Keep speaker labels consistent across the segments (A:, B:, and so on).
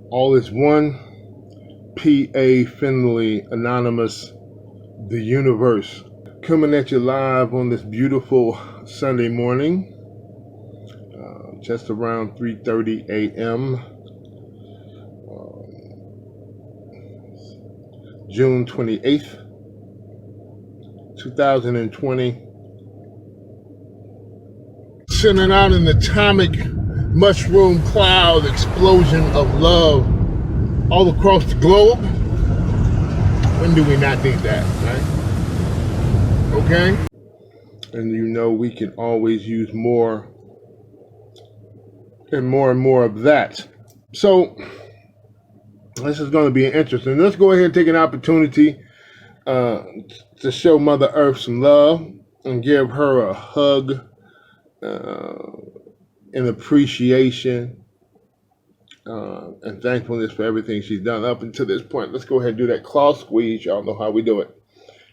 A: All is one. P.A. Finley, Anonymous, TheUniVerse. Coming at you live on this beautiful Sunday morning, just around 3:30 a.m. June 28th, 2020. Sending out an atomic mushroom cloud explosion of love all across the globe. When do we not need that, right? Okay? And you know we can always use more and more of that. So this is going to be interesting. Let's go ahead and take an opportunity to show Mother Earth some love and give her a hug and appreciation and thankfulness for everything she's done up until this point. Let's go ahead and do that claw squeeze. Y'all know how we do it.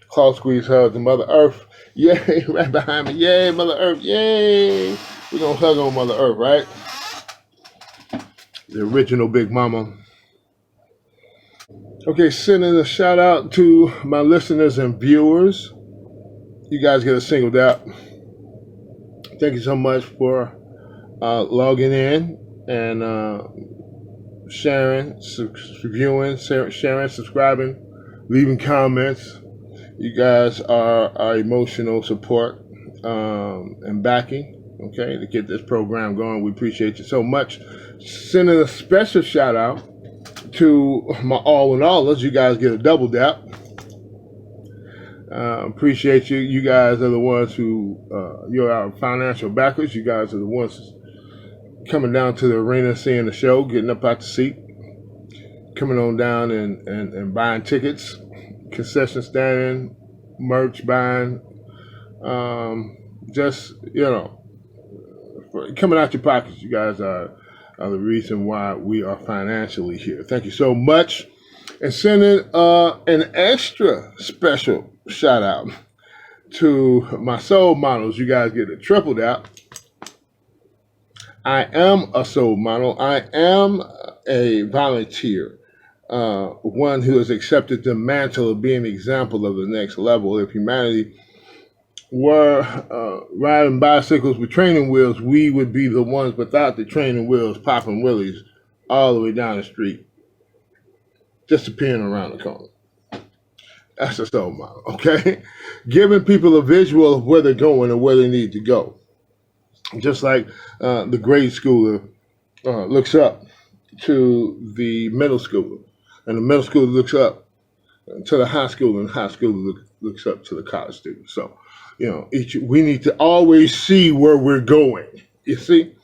A: Claw squeeze hugs and Mother Earth. Yay, right behind me. Yay, Mother Earth. Yay. We're going to hug on Mother Earth, right? The original Big Mama. Okay, sending a shout out to my listeners and viewers. You guys get a singled out. Thank you so much for logging in and sharing, reviewing, sharing, subscribing, leaving comments. You guys are our emotional support and backing, okay, to get this program going. We appreciate you so much. Sending a special shout out to my all-in-allers. You guys get a double dap. Appreciate you. You guys are the ones who, you're our financial backers. You guys are the ones coming down to the arena, seeing the show, getting up out the seat, coming on down and buying tickets, concession standing, merch buying, just, coming out your pockets. You guys are the reason why we are financially here. Thank you so much. And sending an extra special shout out to my soul models. You guys get a tripled out. I am a soul model. I am a volunteer, one who has accepted the mantle of being an example of the next level. If humanity were riding bicycles with training wheels, we would be the ones without the training wheels popping willies all the way down the street, disappearing around the corner. That's a soul model, okay? Giving people a visual of where they're going and where they need to go. Just like the grade schooler looks up to the middle schooler, and the middle schooler looks up to the high schooler, and the high schooler looks up to the college student. So, we need to always see where we're going. You see?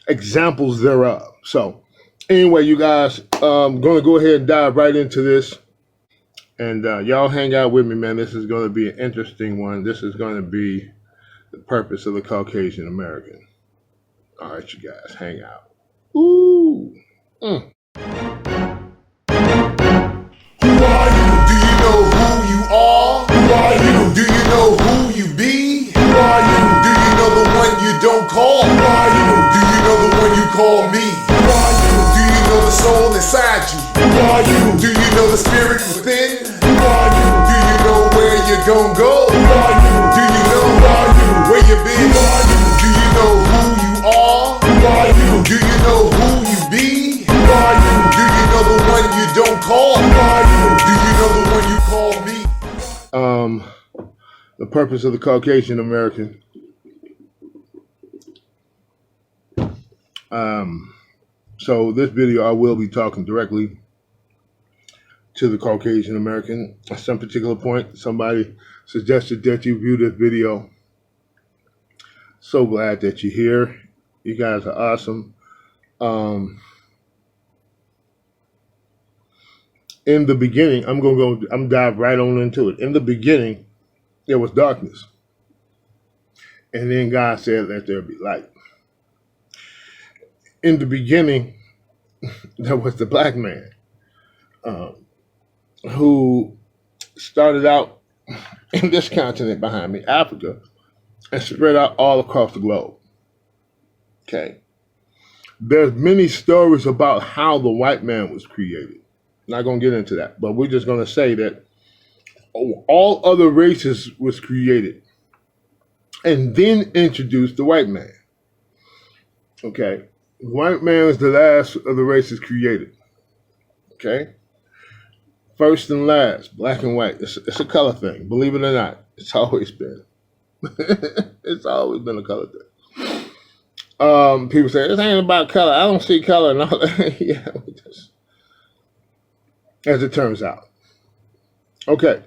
A: Examples thereof. So, anyway, you guys, I'm going to go ahead and dive right into this. And y'all hang out with me, man. This is going to be an interesting one. This is going to be the purpose of the Caucasian American. All right, you guys, hang out. Ooh.
B: Who are you? Do you know who you are? Who are you? Do you know who you be? Who are you? Do you know the one you don't call? Who are you? Do you know the one you call me? Who are you? Do you know the soul inside you? Who are you? Do you know the spirit within? Who are you? Do you know where you're gonna go? Who are you? Do you know where you've been? Who are you? Do you know who you are? Who are you? Do you know who you be? Who are you? Do you know the one you don't call? Who are you? Do you know the one you call me?
A: The purpose of the Caucasian American. So this video, I will be talking directly to the Caucasian American. At some particular point, somebody suggested that you view this video. So glad that you're here. You guys are awesome. In the beginning, I'm dive right on into it. In the beginning, there was darkness. And then God said, let there be light. In the beginning, there was the black man who started out in this continent behind me, Africa, and spread out all across the globe. Okay. There's many stories about how the white man was created. Not going to get into that, but we're just going to say that all other races was created and then introduced the white man. Okay. White man was the last of the races created. Okay. First and last, black and white. It's a color thing. Believe it or not, it's always been. It's always been a color thing. People say this ain't about color. I don't see color and all that. Yeah, as it turns out. Okay.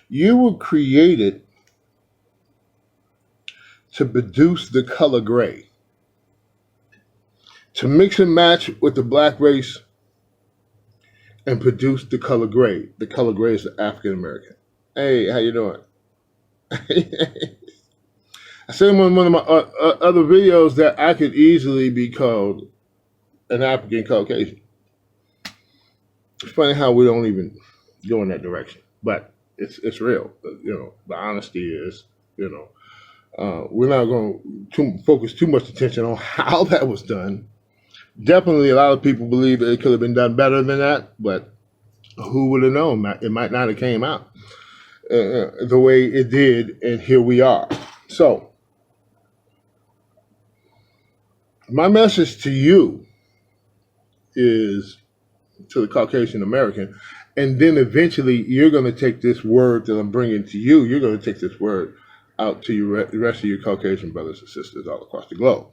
A: You were created to produce the color gray, to mix and match with the black race and produce the color gray. The color gray is the African American. Hey, how you doing? I said in one of my other videos that I could easily be called an African Caucasian. It's funny how we don't even go in that direction, but it's real. You know, the honesty is, we're not going to focus too much attention on how that was done. Definitely, a lot of people believe that it could have been done better than that, but who would have known? It might not have came out the way it did, and here we are. So, my message to you is to the Caucasian American, and then eventually you're going to take this word that I'm bringing to you, you're going to take this word out to the rest of your Caucasian brothers and sisters all across the globe.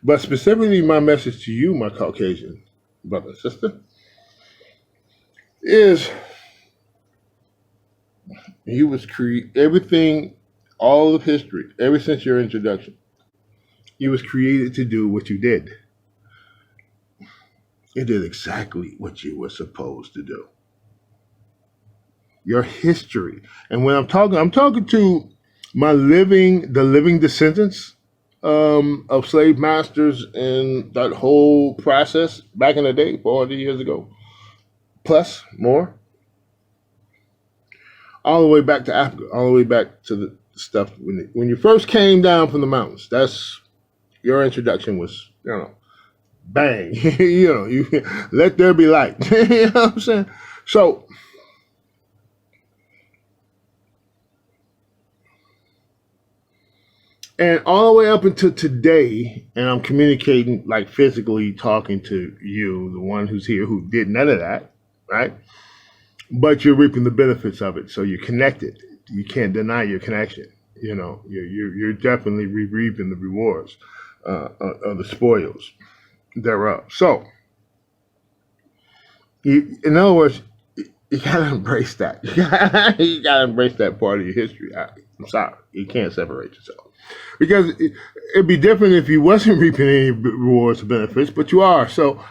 A: But specifically, my message to you, my Caucasian brother and sister, is you was everything, all of history, ever since your introduction, you was created to do what you did. You did exactly what you were supposed to do. Your history. And when I'm talking to the living descendants of slave masters and that whole process back in the day, 400 years ago, plus more, all the way back to Africa, all the way back to the stuff when you first came down from the mountains. That's your introduction was, bang, you let there be light. You know what I'm saying? So, and all the way up until today, and I'm communicating, like physically talking to you, the one who's here who did none of that, right? But you're reaping the benefits of it, so you're connected. You can't deny your connection. You're definitely reaping the rewards of the spoils thereof. So, in other words, you gotta embrace that. You gotta embrace that part of your history. I'm sorry, you can't separate yourself. Because it'd be different if you wasn't reaping any rewards or benefits, but you are. So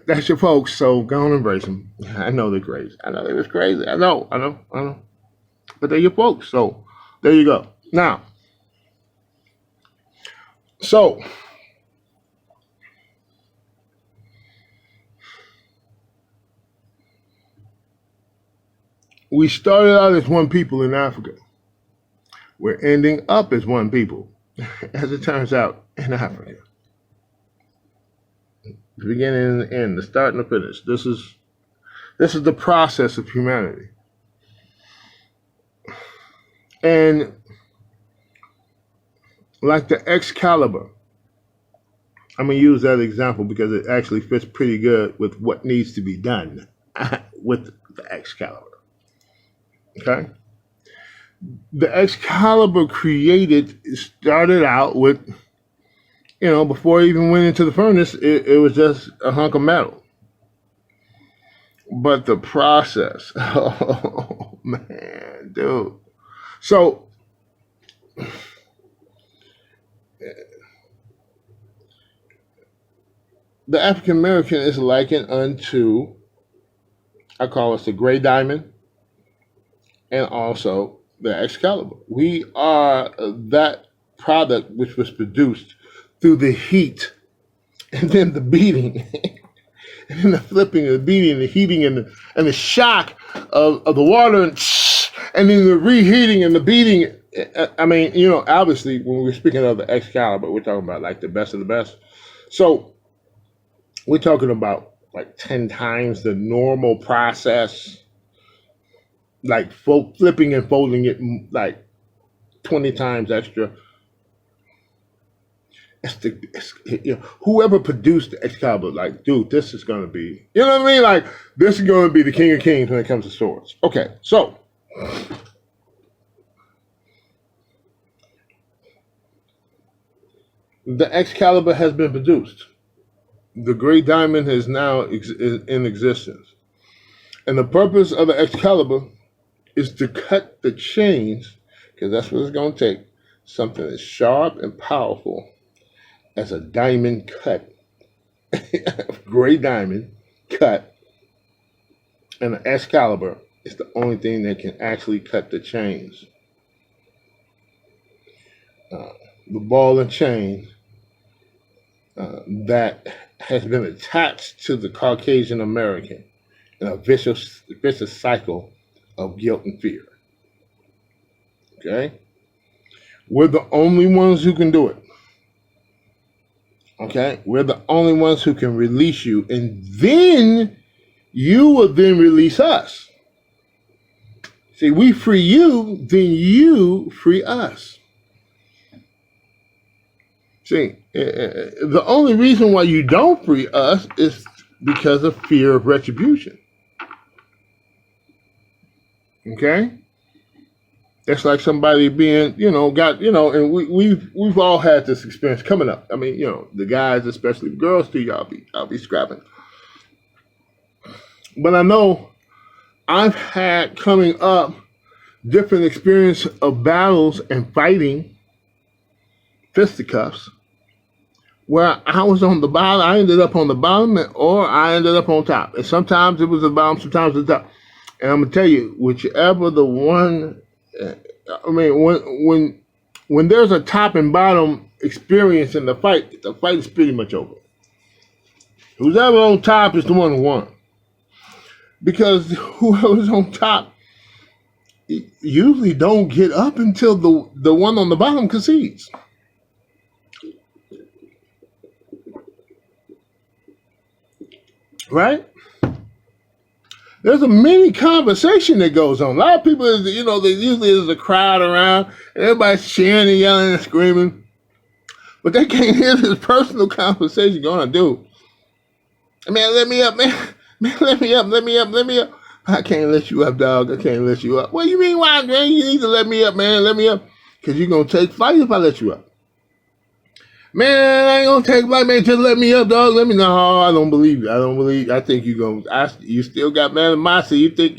A: that's your folks. So go and embrace them. I know they're crazy. I know they was crazy. I know. But they're your folks. So there you go. Now, so we started out as one people in Africa. We're ending up as one people, as it turns out, in Africa. The beginning and the end, the start and the finish. This is the process of humanity. And like the Excalibur, I'm going to use that example because it actually fits pretty good with what needs to be done with the Excalibur. Okay? The Excalibur started out with, before it even went into the furnace, it was just a hunk of metal. But the process, oh man, dude. So, the African American is likened unto, I call it the gray diamond, and also the Excalibur. We are that product which was produced through the heat, and then the beating, and then the flipping, and the beating, the heating, and the shock of the water, and then the reheating and the beating I mean, obviously, when we're speaking of the Excalibur, we're talking about like the best of the best. So we're talking about like 10 times the normal process, like flipping and folding it like 20 times extra. Whoever produced the Excalibur, like, dude, this is going to be, you know what I mean? Like, this is going to be the king of kings when it comes to swords. Okay, so the Excalibur has been produced. The Great Diamond is now in existence. And the purpose of the Excalibur is to cut the chains, because that's what it's going to take. Something as sharp and powerful as a diamond cut, great diamond cut, and an Excalibur is the only thing that can actually cut the chains. The ball and chain that has been attached to the Caucasian American in a vicious cycle of guilt and fear. Okay? We're the only ones who can do it. Okay? We're the only ones who can release you, and then you will then release us. See, we free you, then you free us. See, the only reason why you don't free us is because of fear of retribution. Okay? It's like somebody being, and we've all had this experience coming up. I mean, the guys, especially the girls too, y'all be scrapping. But I know I've had coming up different experience of battles and fighting fisticuffs where I was on the bottom, I ended up on the bottom, or I ended up on top. And sometimes it was the bottom, sometimes the top. And I'm gonna tell you, whichever the one, I mean, when there's a top and bottom experience in the fight is pretty much over. Who's ever on top is the one who won, because whoever's on top usually don't get up until the one on the bottom concedes. Right? There's a mini conversation that goes on. A lot of people, there usually is a crowd around, and everybody's cheering and yelling and screaming, but they can't hear this personal conversation going on. Dude, man, let me up, man. Man, let me up. I can't let you up, dog. I can't let you up. What do you mean, why, man? You need to let me up, man. Let me up. Because you're going to take flight if I let you up. Man, I ain't gonna take flight, man. Just let me up, dog. Let me know. I don't believe you. I think you still got animosity. You think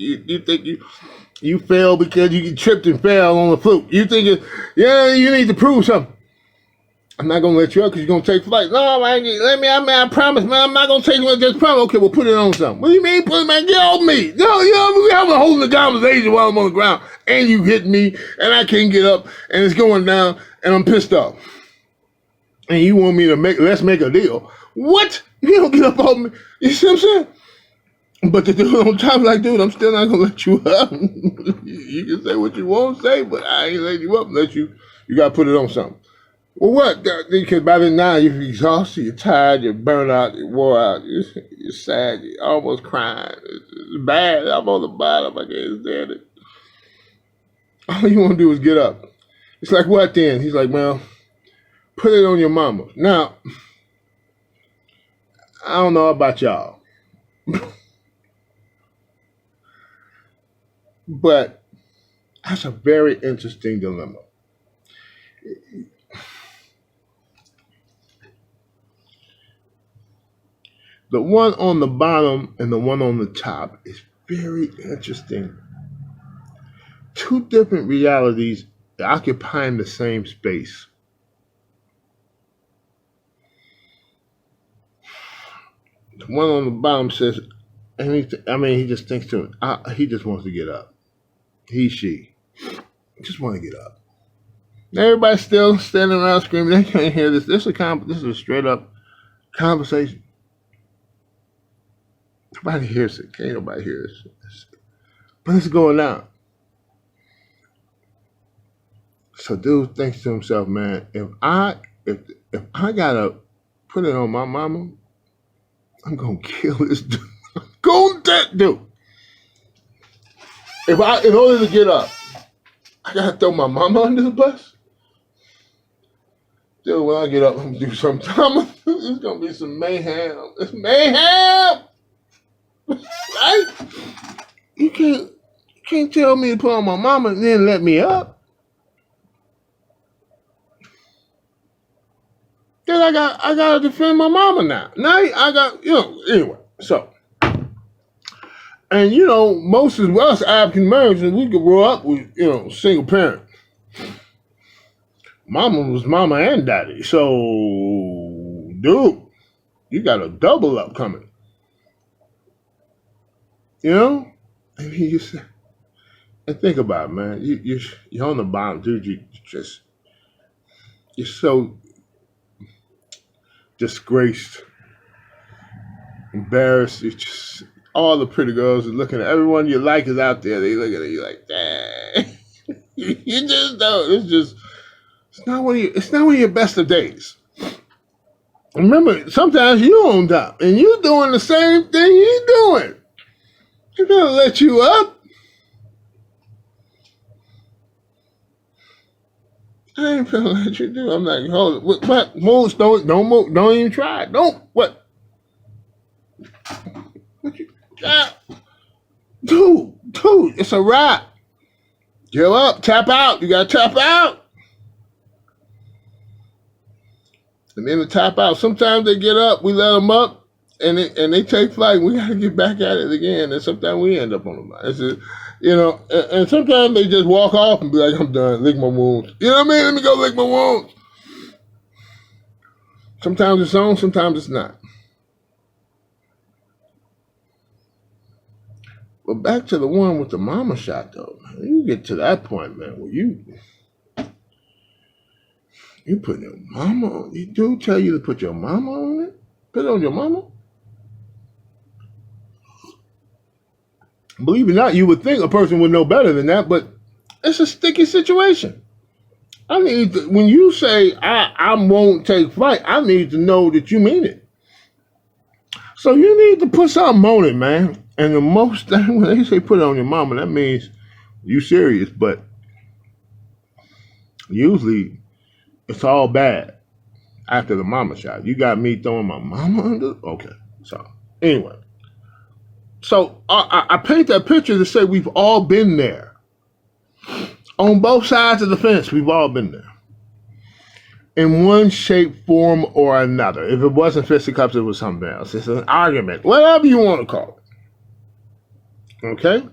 A: you failed because you tripped and fell on the fluke. You think you need to prove something. I'm not gonna let you up because you're gonna take flight. No, man, I promise, man. I'm not gonna take you. Just promise. Okay, well, put it on something. What do you mean, put it, man? Get off me. No, we have a holding the conversation while I'm on the ground, and you hit me, and I can't get up, and it's going down, and I'm pissed off. And you want me to let's make a deal. What? You don't get up on me. You see what I'm saying? But the dude on top, like, dude, I'm still not going to let you up. You can say what you want to say, but I ain't letting you up unless you got to put it on something. Well, what? Because by then now you're exhausted, you're tired, you're burnt out, you're wore out, you're sad, you're almost crying. It's bad. I'm on the bottom. I can't stand it. All you want to do is get up. It's like, what then? He's like, well, put it on your mama. Now, I don't know about y'all, but that's a very interesting dilemma. The one on the bottom and the one on the top is very interesting. Two different realities occupying the same space. The one on the bottom says, he just thinks to him, he just wants to get up. She just want to get up. Everybody's still standing around screaming. They can't hear this. This is a straight up conversation. Nobody hears it. Can't nobody hear it. But it's going down. So dude thinks to himself, man, if I gotta put it on my mama, I'm gonna kill this dude. Go that dude. In order to get up, I gotta throw my mama under the bus. Dude, when I get up, I'm gonna do something. It's gonna be some mayhem. It's mayhem, right? You can't tell me to put on my mama and then let me up. Then I gotta defend my mama now. Now I got anyway. So, and most of us African Americans, we grew up with single parent. Mama was mama and daddy. So, dude, you got a double up coming. I mean, and think about it, man. You're on the bottom, dude. You're so disgraced, embarrassed. You just all the pretty girls are looking at everyone you like is out there. They look at you like, dang. You just don't. It's not one of your best of days. Remember, sometimes you on top and you doing the same thing you doing. They're gonna let you up. I ain't gonna let you do. I'm like, hold it. What? Moves, don't move. Don't even try. Don't. What? What you got? Dude, it's a wrap. Give up, tap out. You gotta tap out. And then to tap out, sometimes they get up, we let them up, and they take flight, and we got to get back at it again. And sometimes we end up on the line. And sometimes they just walk off and be like, I'm done, lick my wounds. You know what I mean? Let me go lick my wounds. Sometimes it's on, sometimes it's not. But back to the one with the mama shot, though. You get to that point, man, where you put your mama on. You do tell you to put your mama on it? Put it on your mama? Believe it or not, you would think a person would know better than that, but it's a sticky situation. When you say, I won't take flight, I need to know that you mean it. So you need to put something on it, man. And the most thing, when they say put it on your mama, that means you serious, but usually it's all bad after the mama shot. You got me throwing my mama under? Okay. So, anyway. So, I paint that picture to say we've all been there. On both sides of the fence, we've all been there. In one shape, form, or another. If it wasn't fisticuffs, it was something else. It's an argument. Whatever you want to call it. Okay?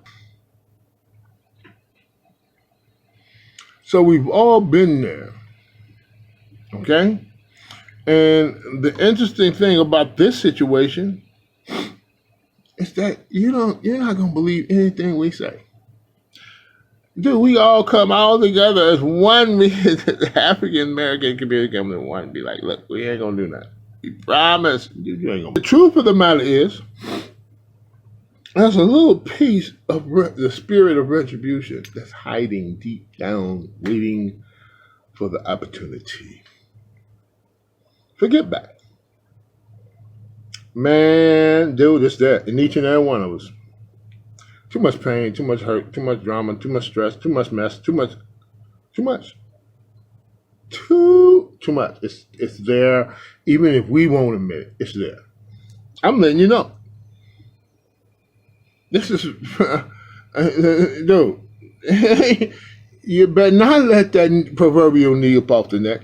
A: So, we've all been there. Okay? And the interesting thing about this situation is that you're not going to believe anything we say. Dude, we all come all together as one. The African American community come in one and be like, look, we ain't going to do nothing. We promise. You ain't gonna. The truth of the matter is, there's a little piece of the spirit of retribution that's hiding deep down, waiting for the opportunity. Forget back. Man, dude, it's there in each and every one of us. Too much pain, too much hurt, too much drama, too much stress, too much mess, too much. Too much. It's there, even if we won't admit it. It's there. I'm letting you know. This is, dude. You better not let that proverbial knee up off the neck.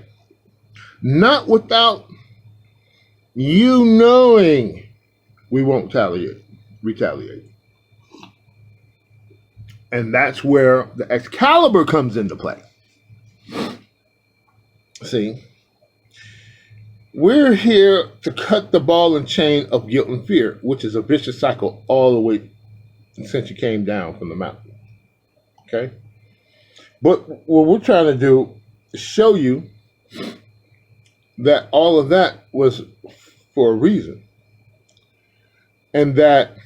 A: Not without you knowing we won't retaliate. And that's where the Excalibur comes into play. See, we're here to cut the ball and chain of guilt and fear, which is a vicious cycle all the way since you came down from the mountain. Okay? But what we're trying to do is show you that all of that was for a reason. And that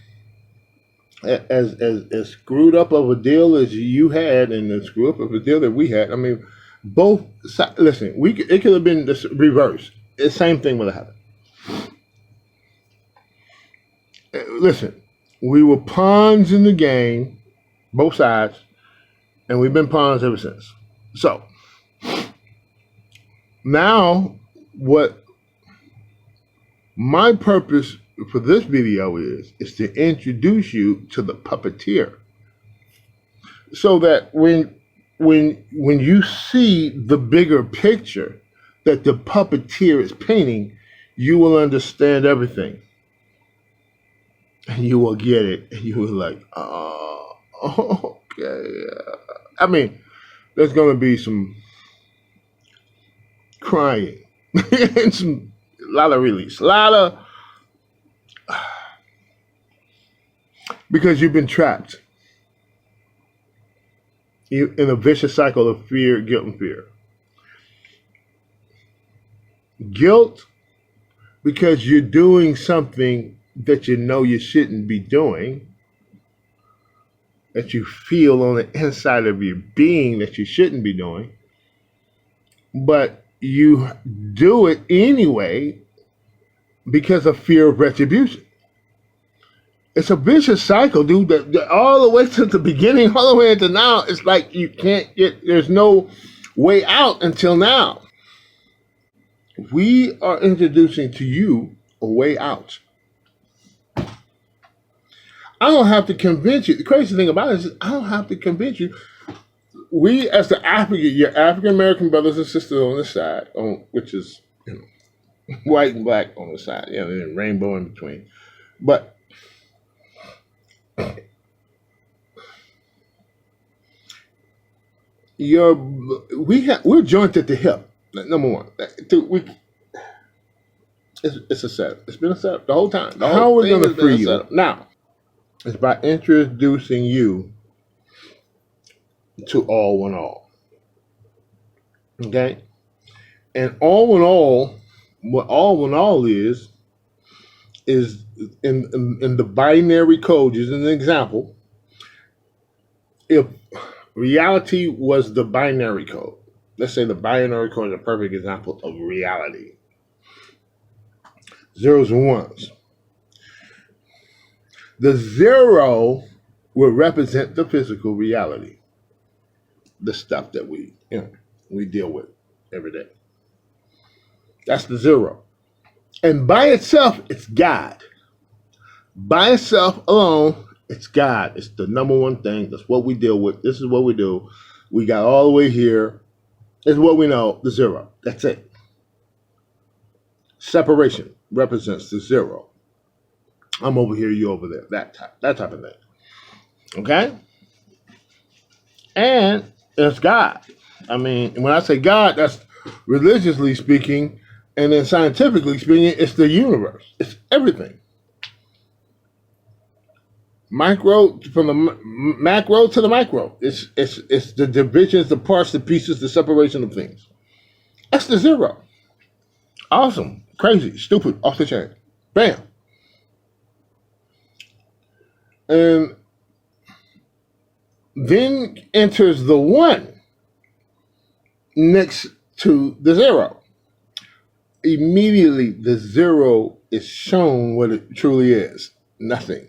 A: as screwed up of a deal as you had and as screwed up of a deal that we had, I mean, Both sides. Listen, it could have been the reverse. The same thing would have happened. Listen, we were pawns in the game, both sides, and we've been pawns ever since. So now, what my purpose for this video is to introduce you to the puppeteer, so that when you see the bigger picture that the puppeteer is painting, you will understand everything. And you will get it. And you will like, oh, okay. I mean, there's going to be some crying and a lot of release. A lot of, because you've been trapped in a vicious cycle of fear, guilt, and fear. Guilt because you're doing something that you know you shouldn't be doing, that you feel on the inside of your being that you shouldn't be doing, but you do it anyway because of fear of retribution. It's a vicious cycle, dude, that all the way to the beginning, all the way into now. It's like you can't get, there's no way out until now. We are introducing to you a way out. I don't have to convince you. The crazy thing about it is I don't have to convince you. We, as the your African American brothers and sisters on the side, which is white and black on the side, and rainbow in between, but we're joined at the hip. Number one, it's a setup. It's been a setup the whole time. How we're going to free you now is by introducing you to all one all. Okay, and all in all, what all one all is in the binary code. Just an example, if reality was the binary code, let's say the binary code is a perfect example of reality. Zeros and ones. The zero will represent the physical reality, the stuff that we deal with every day. That's the zero. And by itself, it's God. By itself alone, it's God. It's the number one thing. That's what we deal with. This is what we do. We got all the way here. Is what we know, the zero. That's it. Separation represents the zero. I'm over here, you over there. That type of thing. Okay? And it's God. I mean, when I say God, that's religiously speaking, and then scientifically speaking, it's the universe. It's everything. Micro from the macro to the micro. It's the divisions, the parts, the pieces, the separation of things. That's the zero. Awesome, crazy, stupid, off the chain. Bam. And then enters the one next to the zero. Immediately, the zero is shown what it truly is. Nothing.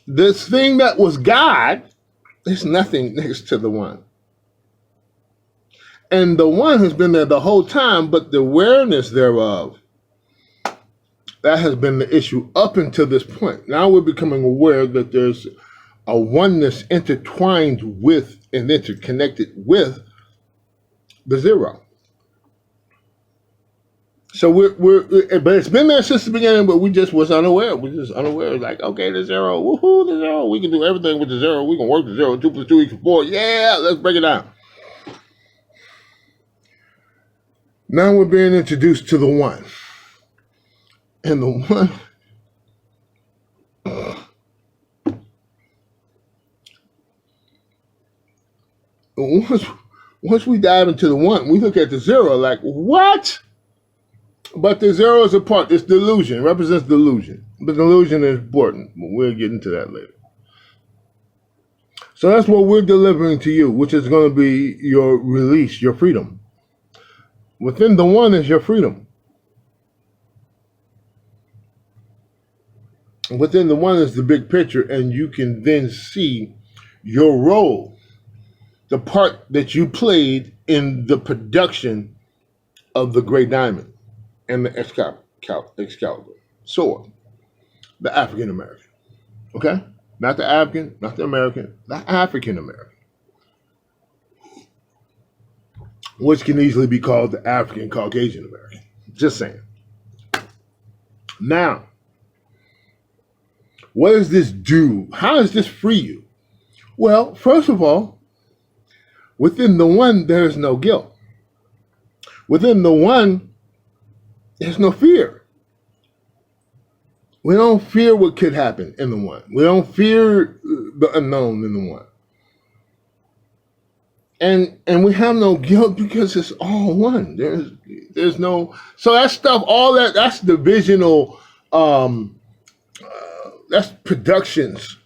A: This thing that was God is nothing next to the one. And the one has been there the whole time, but the awareness thereof, that has been the issue up until this point. Now we're becoming aware that there's a oneness intertwined with and interconnected with the zero. So but it's been there since the beginning, but we just was unaware. We just unaware. Like, okay, the zero, woohoo, the zero. We can do everything with the zero. We can work the zero. 2 + 2 = 4. Yeah, let's break it down. Now we're being introduced to the one. And the one, once we dive into the one, we look at the zero like, what? But the zero is a part. It's delusion. It represents delusion. But delusion is important. We'll get into that later. So that's what we're delivering to you, which is going to be your release, your freedom. Within the one is your freedom. Within the one is the big picture, and you can then see your role, the part that you played in the production of the Great Diamond and the Excalibur sword, the African American. Okay? Not the African, not the American, the African American, which can easily be called the African Caucasian American. Just saying. Now, what does this do? How does this free you? Well, first of all, within the one, there is no guilt. Within the one, there's no fear. We don't fear what could happen in the one. We don't fear the unknown in the one. And we have no guilt because it's all one. There's no, so that stuff, all that's divisional, that's productions,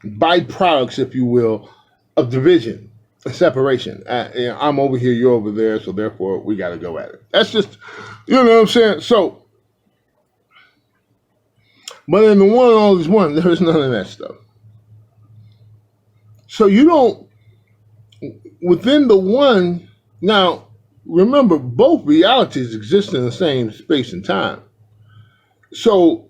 A: byproducts, if you will, of division, separation. I'm over here, you're over there, so therefore we got to go at it. That's just, you know what I'm saying? So, but in the one, all is one, there's none of that stuff. So you don't, within the one, now, remember, both realities exist in the same space and time. So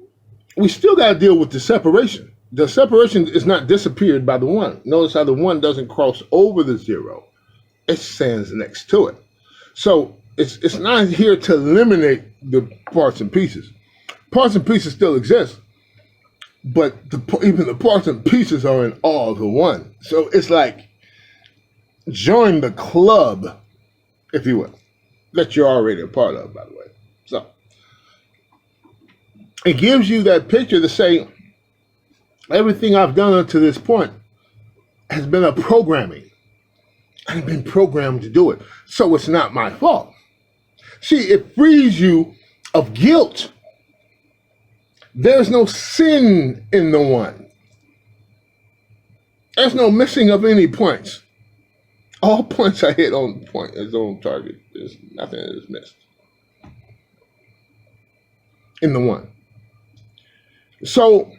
A: we still got to deal with the separation. The separation is not disappeared by the one. Notice how the one doesn't cross over the zero. It stands next to it. So it's not here to eliminate the parts and pieces. Parts and pieces still exist, but even the parts and pieces are in all the one. So it's like join the club, if you will, that you're already a part of, by the way. So it gives you that picture to say, everything I've done up to this point has been a programming. I've been programmed to do it. So it's not my fault. See, it frees you of guilt. There's no sin in the one. There's no missing of any points. All points are hit on point, is on target. There's nothing that is missed in the one. So,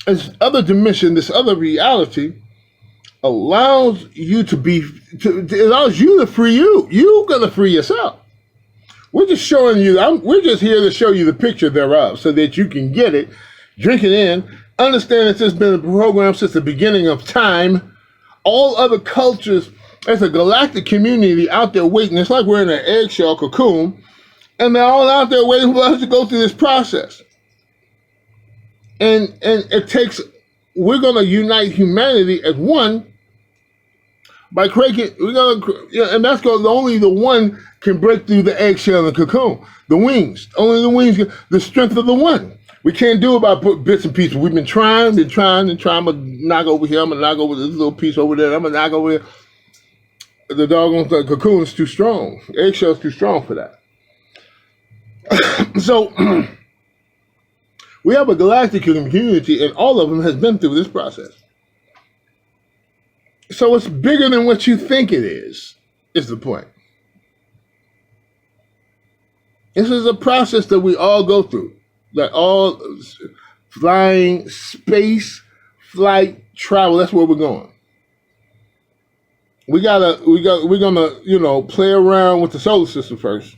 A: this other dimension, this other reality, allows you to be, it allows you to free you. You're gonna free yourself. We're just showing you, we're just here to show you the picture thereof so that you can get it, drink it in, understand that this has been a program since the beginning of time. All other cultures, there's a galactic community out there waiting. It's like we're in an eggshell cocoon, and they're all out there waiting for us to go through this process. And it takes, we're going to unite humanity as one by creating, and that's because only the one can break through the eggshell and the cocoon. The wings, only the wings, the strength of the one. We can't do it by bits and pieces. We've been trying. I'm going to knock over here. I'm going to knock over this little piece over there. I'm going to knock over here. The doggone cocoon is too strong. The eggshell is too strong for that. So, we have a galactic community, and all of them has been through this process. So it's bigger than what you think it is the point. This is a process that we all go through. Like all flying, space, flight, travel, that's where we're going. We're gonna, play around with the solar system first.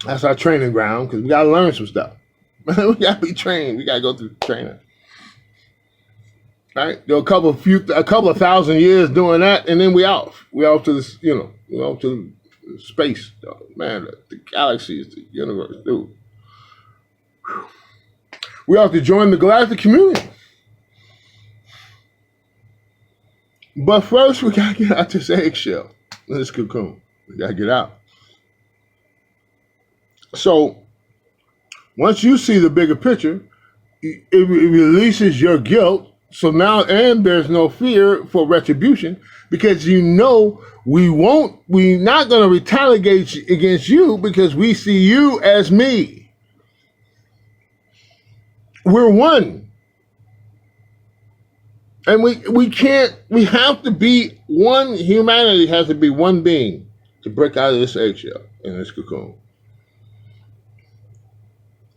A: That's our training ground, because we gotta learn some stuff. We gotta be trained. We gotta go through training. Right? There are a couple of thousand years doing that, and then we off. We off to this, we off to space. Man, the galaxy is the universe, dude. We have to join the galactic community. But first, we gotta get out this eggshell, this cocoon. We gotta get out. So, once you see the bigger picture, it releases your guilt So now, and there's no fear for retribution because we're not going to retaliate against you because we see you as me. We're one. And we have to be one. Humanity has to be one being to break out of this eggshell in this cocoon.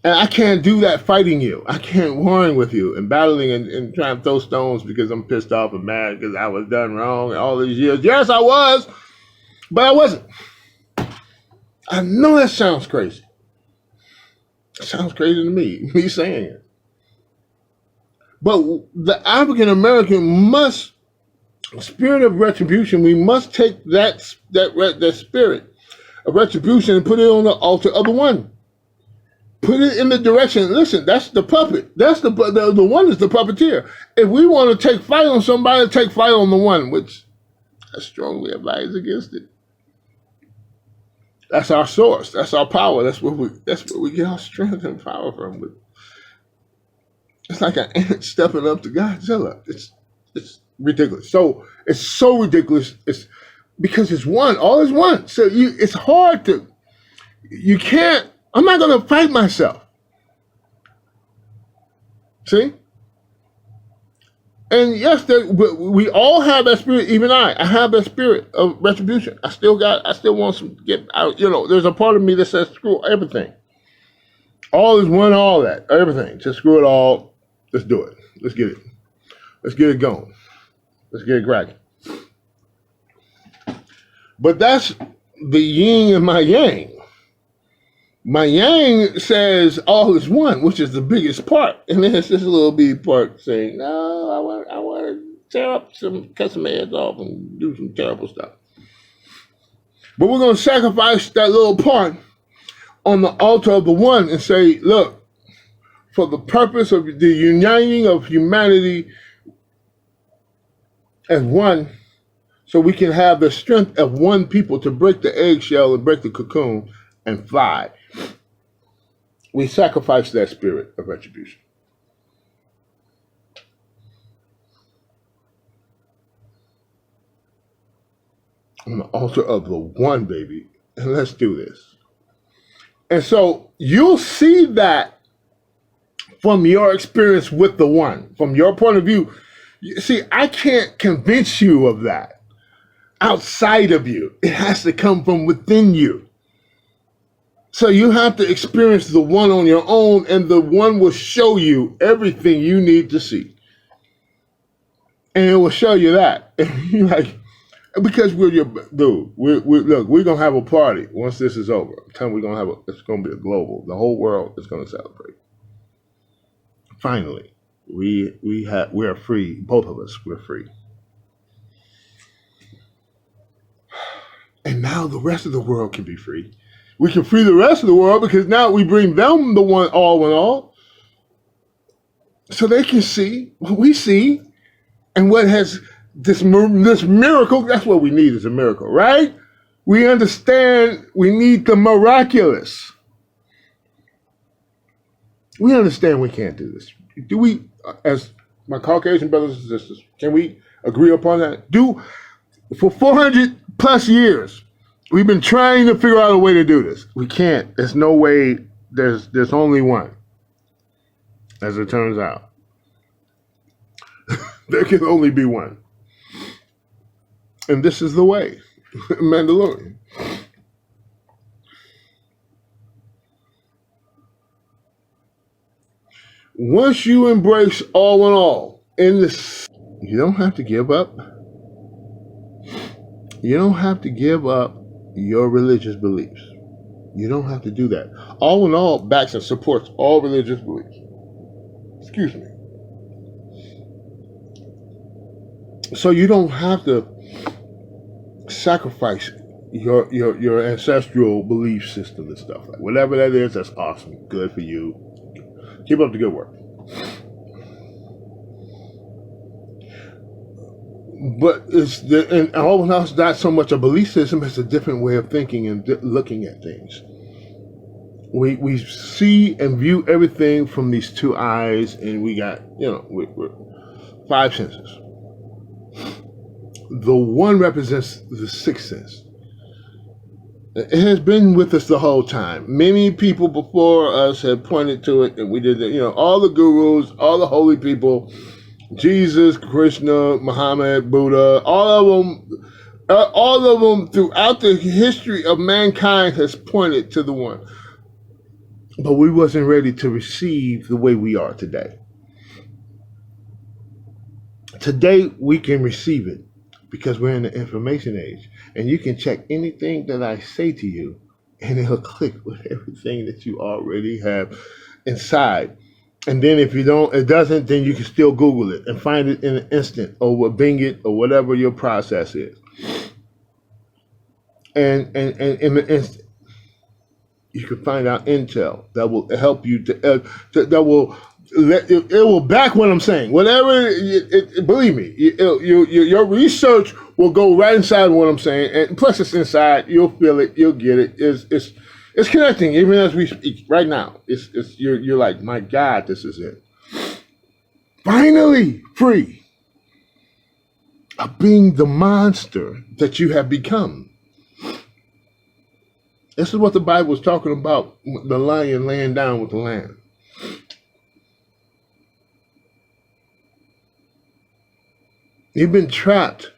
A: And I can't do that fighting you. I can't warring with you and battling and trying to throw stones because I'm pissed off and mad because I was done wrong all these years. Yes, I was, but I wasn't. I know that sounds crazy. It sounds crazy to me saying it. But the African American spirit of retribution, we must take that spirit of retribution and put it on the altar of the one. Put it in the direction. Listen, that's the puppet. That's the one is the puppeteer. If we want to take fight on somebody, take fight on the one, which I strongly advise against it. That's our source. That's our power. That's where we get our strength and power from. It's like an ant stepping up to Godzilla. It's ridiculous. So it's so ridiculous. It's because it's one. All is one. So it's hard to. You can't. I'm not going to fight myself. See? And yes, we all have that spirit. Even I have that spirit of retribution. I still want some get out. There's a part of me that says screw everything. All is one. All that everything. Just screw it all. Let's do it. Let's get it. Let's get it going. Let's get it cracking. But that's the yin and my yang. My yang says all is one, which is the biggest part. And then it's this little bitty part saying, no, I want to cut some heads off and do some terrible stuff. But we're going to sacrifice that little part on the altar of the one and say, look, for the purpose of the uniting of humanity as one, so we can have the strength of one people to break the eggshell and break the cocoon and fly. We sacrifice that spirit of retribution. On the altar of the one, baby. And let's do this. And so you'll see that from your experience with the one. From your point of view, see, I can't convince you of that outside of you. It has to come from within you. So you have to experience the one on your own, and the one will show you everything you need to see. And it will show you that. You're like, because we're your dude. Look, we're gonna have a party once this is over. I'm telling you, it's gonna be a global. The whole world is gonna celebrate. Finally, we are free. Both of us, we're free. And now the rest of the world can be free. We can free the rest of the world because now we bring them the one all in all. So they can see what we see and what has this miracle. That's what we need is a miracle, right? We understand we need the miraculous. We understand we can't do this. Do we, as my Caucasian brothers and sisters, can we agree upon that? For 400 plus years, we've been trying to figure out a way to do this. We can't. There's no way. There's only one, as it turns out. There can only be one. And this is the way. Mandalorian. Once you embrace all in all, you don't have to give up. You don't have to give up your religious beliefs. You don't have to do that. All in all backs and supports all religious beliefs. Excuse me. So you don't have to sacrifice your ancestral belief system and stuff. Like whatever that is, that's awesome. Good for you. Keep up the good work. But and all in all, it's not so much a belief system, it's a different way of thinking and looking at things. We see and view everything from these two eyes, and we got, 5 senses. The one represents the sixth sense. It has been with us the whole time. Many people before us have pointed to it, and we did it. All the gurus, all the holy people, Jesus, Krishna, Muhammad, Buddha, all of them throughout the history of mankind has pointed to the one. But we wasn't ready to receive the way we are today. Today, we can receive it because we're in the information age. And you can check anything that I say to you, and it'll click with everything that you already have inside. And then if it doesn't, then you can still Google it and find it in an instant, or Bing it, or whatever your process is. And in an instant, you can find out intel that will help you it will back what I'm saying. Whatever, believe me, your research will go right inside what I'm saying, and plus it's inside. You'll feel it. You'll get it. It's connecting even as we speak right now. You're like, my God, this is it. Finally, free of being the monster that you have become. This is what the Bible is talking about, the lion laying down with the lamb. You've been trapped,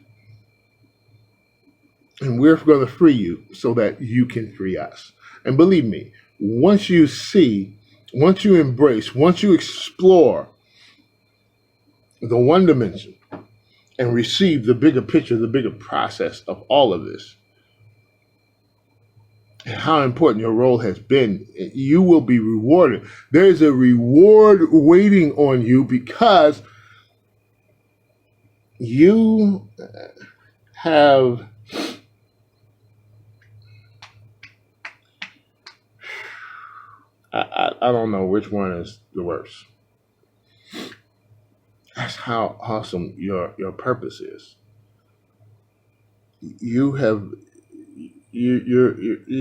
A: and we're going to free you so that you can free us. And believe me, once you see, once you embrace, once you explore the one dimension and receive the bigger picture, the bigger process of all of this, and how important your role has been, you will be rewarded. There is a reward waiting on you because you have I don't know which one is the worst. That's how awesome your purpose is. You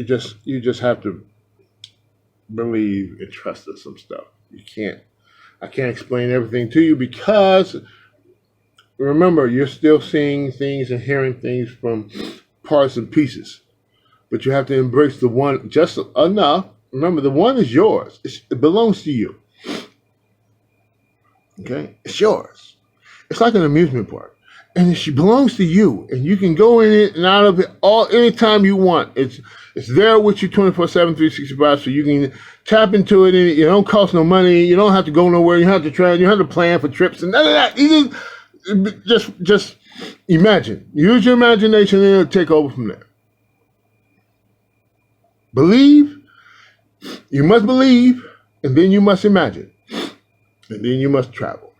A: just have to believe and trust in some stuff. I can't explain everything to you because remember, you're still seeing things and hearing things from parts and pieces. But you have to embrace the one just enough. Remember, the one is yours. It belongs to you. Okay? It's yours. It's like an amusement park. And it belongs to you. And you can go in it and out of it anytime you want. It's there with you 24/7, 365, so you can tap into it, and it don't cost no money. You don't have to go nowhere. You don't have to travel. You don't have to plan for trips and none of that. You just imagine. Use your imagination, and it'll take over from there. Believe. You must believe, and then you must imagine. And then you must travel.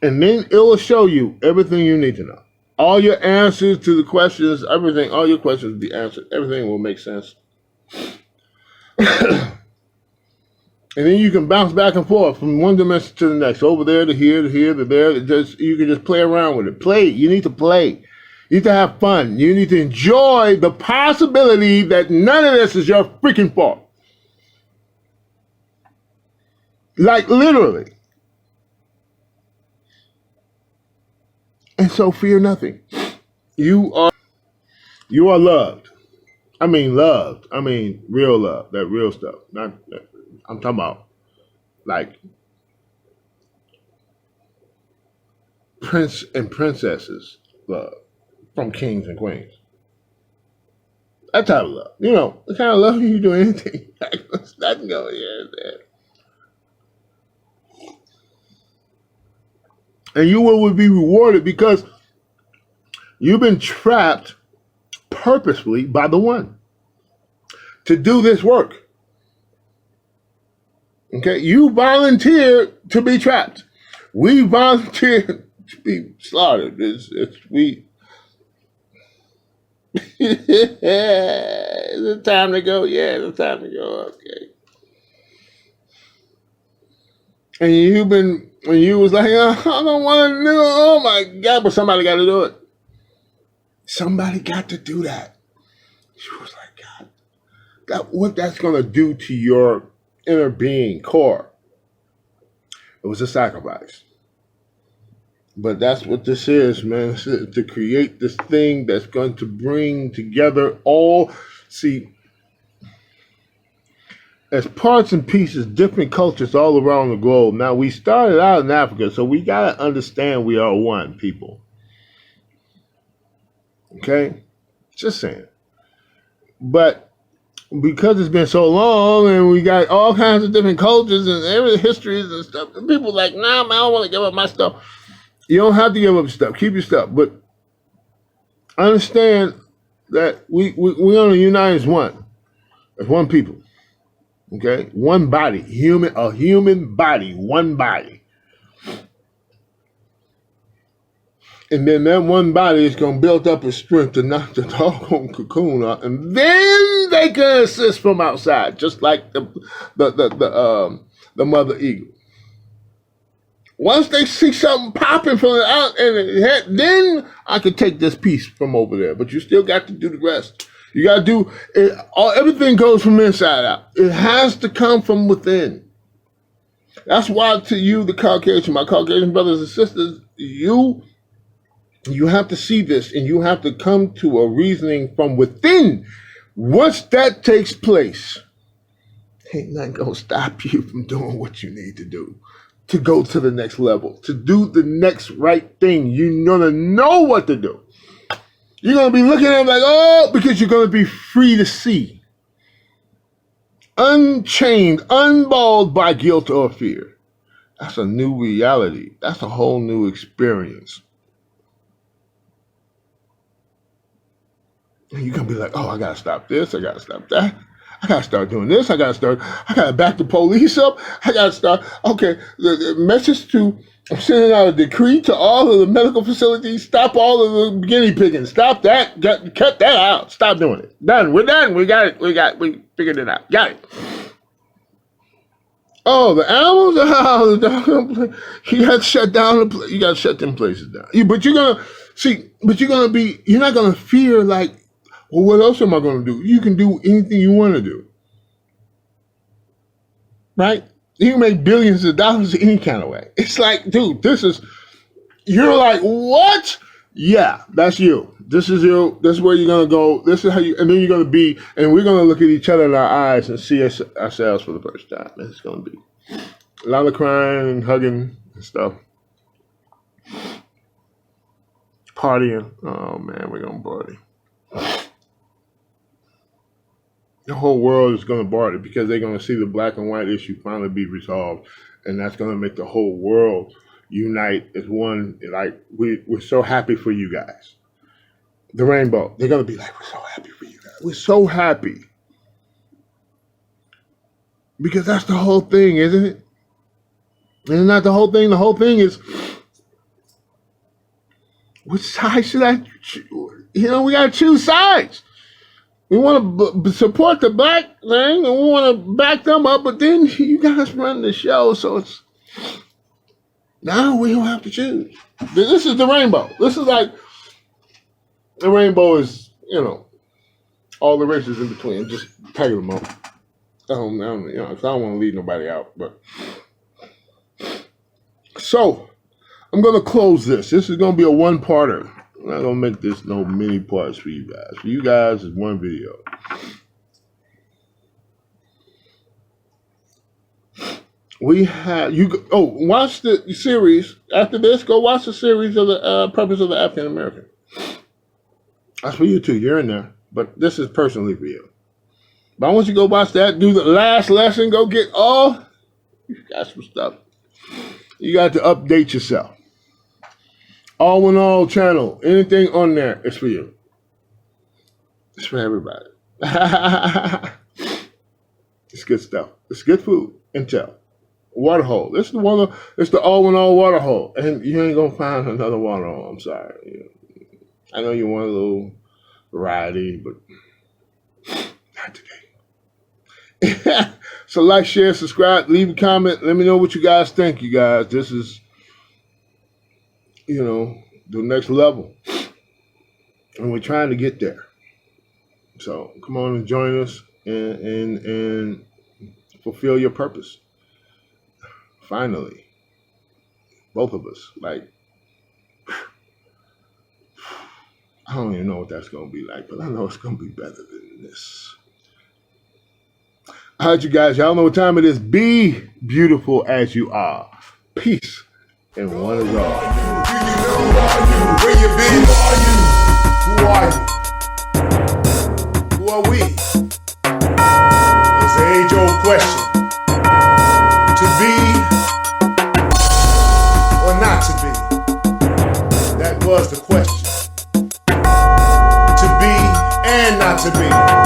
A: And then it will show you everything you need to know. All your answers to the questions, everything, all your questions will be answered. Everything will make sense. And then you can bounce back and forth from one dimension to the next, over there to here, to here, to there. You can just play around with it. Play. You need to play. You need to have fun. You need to enjoy the possibility that none of this is your freaking fault. Like literally. And so fear nothing. You are loved. I mean loved. I mean real love. That real stuff. I'm talking about like prince and princesses love from kings and queens. That type of love. The kind of love you do anything. There's nothing going here there. And you will be rewarded because you've been trapped purposefully by the one to do this work. Okay? You volunteered to be trapped. We volunteered to be slaughtered. Is it time to go? Yeah, it's time to go. Okay. And you was like, I don't want to do it. Oh my God, but somebody got to do it. Somebody got to do that. She was like, God, what that's going to do to your inner being, core. It was a sacrifice. But that's what this is, man. It's to create this thing that's going to bring together all, see, as parts and pieces, different cultures all around the globe. Now, we started out in Africa, so we got to understand we are one, people. Okay? Just saying. But because it's been so long and we got all kinds of different cultures and every histories and stuff, and people are like, nah, man, I don't want to give up my stuff. You don't have to give up stuff. Keep your stuff. But understand that we only unite as one. As one people. Okay? One body. A human body. One body. And then that one body is going to build up its strength to knock the doggone cocoon out. And then they can assist from outside. Just like the mother eagle. Once they see something popping from the out and the head, then I could take this piece from over there. But you still got to do the rest. You got to do it. Everything goes from inside out. It has to come from within. That's why to you, the Caucasian, my Caucasian brothers and sisters, you have to see this and you have to come to a reasoning from within. Once that takes place, ain't nothing going to stop you from doing what you need to do. To go to the next level, to do the next right thing. You're going to know what to do. You're going to be looking at it like, oh, because you're going to be free to see. Unchained, unballed by guilt or fear. That's a new reality. That's a whole new experience. And you're going to be like, oh, I got to stop this. I got to stop that. I got to start doing this. I got to back the police up. I got to start. Okay, the message I'm sending out a decree to all of the medical facilities. Stop all of the guinea pigging. Stop that. Cut that out. Stop doing it. Done. We're done. We got it. We figured it out. Got it. Oh, the animals? Oh, you got to shut down you got to shut them places down. But you're going to be, you're not going to fear like, well, what else am I going to do? You can do anything you want to do. Right? You can make billions of dollars any kind of way. It's like, dude, you're like, what? Yeah, that's you. This is where you're going to go. This is how and then you're going to be, and we're going to look at each other in our eyes and see ourselves for the first time. It's going to be a lot of crying and hugging and stuff. Partying. Oh, man, we're going to party. The whole world is going to bar it because they're going to see the black and white issue finally be resolved. And that's going to make the whole world unite as one. Like, we're so happy for you guys. The rainbow. They're going to be like, we're so happy for you guys. We're so happy. Because that's the whole thing, isn't it? And it's not the whole thing. The whole thing is, which side should I choose? We got to choose sides. We want to support the black thing, and we want to back them up, but then you guys run the show, so it's now we don't have to choose. This is the rainbow. This is like the rainbow is, all the races in between. Just tighten them up. I don't want to leave nobody out, but so I'm gonna close this. This is gonna be a one-parter. I'm not going to make this no mini parts for you guys. For you guys, it's one video. We have, watch the series. After this, go watch the series of the Purpose of the African American. That's for you too. You're in there. But this is personally for you. But I want you to go watch that. Do the last lesson. Go get you got some stuff. You got to update yourself. All in all channel, anything on there, it's for you. It's for everybody. It's good stuff. It's good food. Intel. Water hole. It's the all in all water hole. And you ain't gonna find another water hole. I'm sorry. I know you want a little variety, but not today. So like, share, subscribe, leave a comment. Let me know what you guys think, you guys. This is the next level. And we're trying to get there. So come on and join us and fulfill your purpose. Finally. Both of us. Like, I don't even know what that's going to be like, but I know it's going to be better than this. All right, you guys, y'all know what time it is. Be beautiful as you are. Peace and one is all.
B: Do you know where you been? Who are you? Who are we? It's an age-old question. To be or not to be? That was the question. To be and not to be.